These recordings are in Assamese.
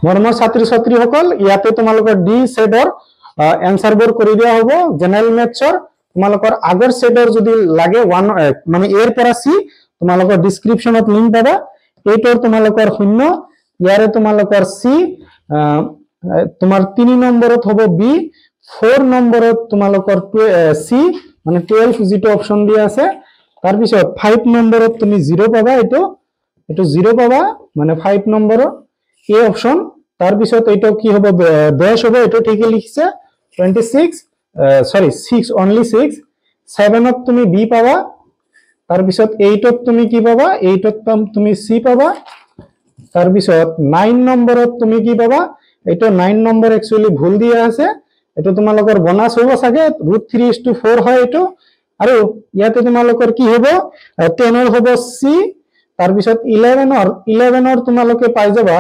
মৰমৰ ছাত্ৰী ছাত্ৰীসকল ইয়াতে তোমালোকৰ ডি সেটৰ এনসাৰবোৰ কৰি দিয়া হ'ব জেনাৰেল মেথছৰ তোমালোকৰ আগৰ সেটৰ যদি লাগে 1 মানে এৰ পৰা সি তোমালোকৰ ডেসক্ৰিপচনত লিংক পাবা এইটোৰ তোমালোকৰ 0 ইয়াৰে তোমালোকৰ সি তোমাৰ 3 নম্বৰত হ'ব বি 4 নম্বৰত তোমালোকৰ সি মানে 12 যেটো অপচন দিয়া আছে তাৰ পিছত 5 নম্বৰত তুমি 0 পাবা এটো 0 পাবা মানে 5 নম্বৰৰ এ অপশন তার পিছত এটা কি হবে 10 হবে এটা ঠিকই লিখছে 26 সরি 6 অনলি 6 7 ত তুমি বি পাবা তার পিছত 8 ত তুমি কি পাবা 8 ত তুমি সি পাবা তার পিছত 9 নম্বৰত তুমি কি পাবা এটা 9 নম্বৰ एक्चुअली ভুল দিয়া আছে এটা তোমালোকৰ বোনাস হ'ব সাগে √3:4 হয় এটা আৰু ইয়াতে তোমালোকৰ কি হ'ব 10 ৰ হ'ব সি তাৰ পিছত 11 ৰ তোমালোকে পাই যাবা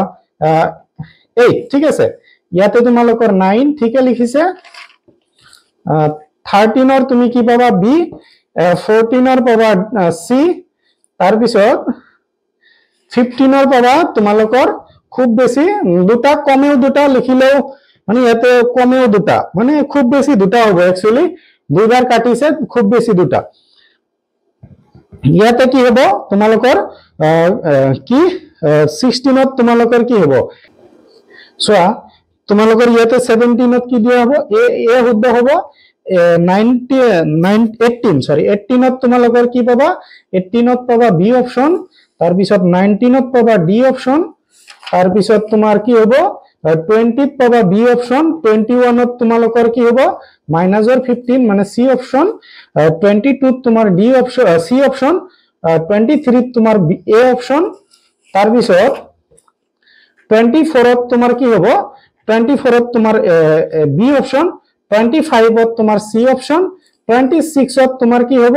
8 ঠিক আছে ইয়াতে তোমালোকৰ 9 ঠিকই লিখিছে 13 ৰ তুমি কি পাবা বি 14 ৰ পাবা সি তাৰ পিছত 15 ৰ পাবা তোমালোকৰ খুব বেছি দুটা কমেও দুটা লিখিলেও মানে ইয়াতে কমেও দুটা মানে খুব বেছি দুটা হ'ব एक्चुअली দুইবাৰ কাটিছে খুব বেছি দুটা ইয়াতে কি হ'ব তোমালোকৰ কি 16 ত তোমালোকৰ কি হ'ব সোয়া তোমালোকৰ ইয়াতে 17 ত কি দিয়া হ'ব এ শুদ্ধ হ'ব 18 ত তোমালোকৰ কি পাবা 18 ত পাবা বি অপশন তাৰ পিছত 19 ত পাবা ডি অপশন তাৰ পিছত তোমাৰ কি হ'ব 20 ত পাবা বি অপশন 21 ত তোমালোকৰ কি হ'ব -15 মানে সি অপশন 22 ত তোমাৰ ডি অপশন সি অপশন 23 ত তোমাৰ এ অপশন তাৰ পিছত 24 ত তোমাৰ কি হ'ব 24 ত তোমাৰ বি অপশন 25 ত তোমাৰ সি অপশন 26 ত তোমাৰ কি হ'ব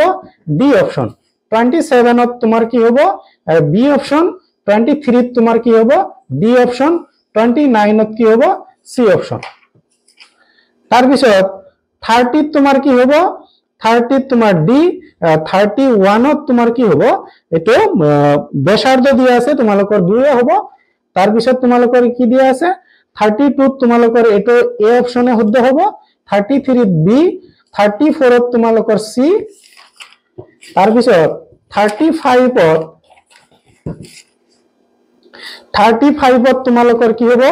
ডি অপশন 27 ত তোমাৰ কি হ'ব বি অপশন 23 ত তোমাৰ কি হ'ব ডি অপশন 29 ত কি হ'ব সি অপশন তাৰ পিছত 30 ত তোমাৰ কি হ'ব 30 ত তোমাৰ ডি 31 ত তোমাৰ কি হ'ব এটো বেসাৰ্ধ দিয়া আছে তোমালোকৰ 2 হ'ব তাৰ পিছত তোমালোকৰ কি দিয়া আছে 32 ত তোমালোকৰ এটো এ অপশনে শুদ্ধ হ'ব 33 ত বি 34 ত তোমালোকৰ সি তাৰ পিছত 35 ত তোমালোকৰ কি হ'ব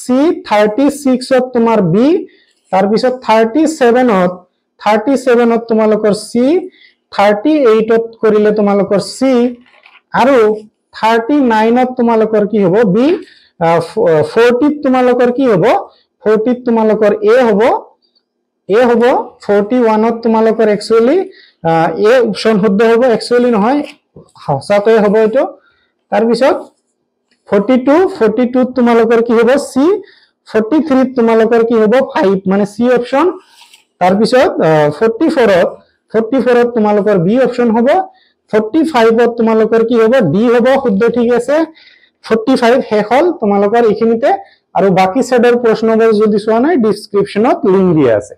সি 36 ত তোমাৰ বি তাৰ পিছত 37 ত তোমালোকৰ সি 38 ত কৰিলে তোমালোকৰ সি আৰু 39 ত তোমালোকৰ কি হ'ব বি 40 ত তোমালোকৰ কি হ'ব 40 ত তোমালোকৰ এ হ'ব 41 ত তোমালোকৰ एक्चुअली এ অপশন শুদ্ধ হ'ব एक्चुअली নহয় সঁচাকৈ হ'ব এটো তাৰ পিছত 42 ত তোমালোকৰ কি হ'ব সি 43 ত তোমালোকৰ কি হ'ব 5 মানে সি অপশন তাৰ পিছত 44 ত তোমালোকৰ বি অপশন হ'ব 45 ত তোমালোকৰ কি হ'ব ডি হ'ব শুদ্ধ ঠিক আছে 45 শেষ হল তোমালোকৰ এইখিনিতে আৰু বাকি সেটৰ প্ৰশ্নবোৰ যদি চোৱা নাই ডেসক্ৰিপচনত লিংক দিয়া আছে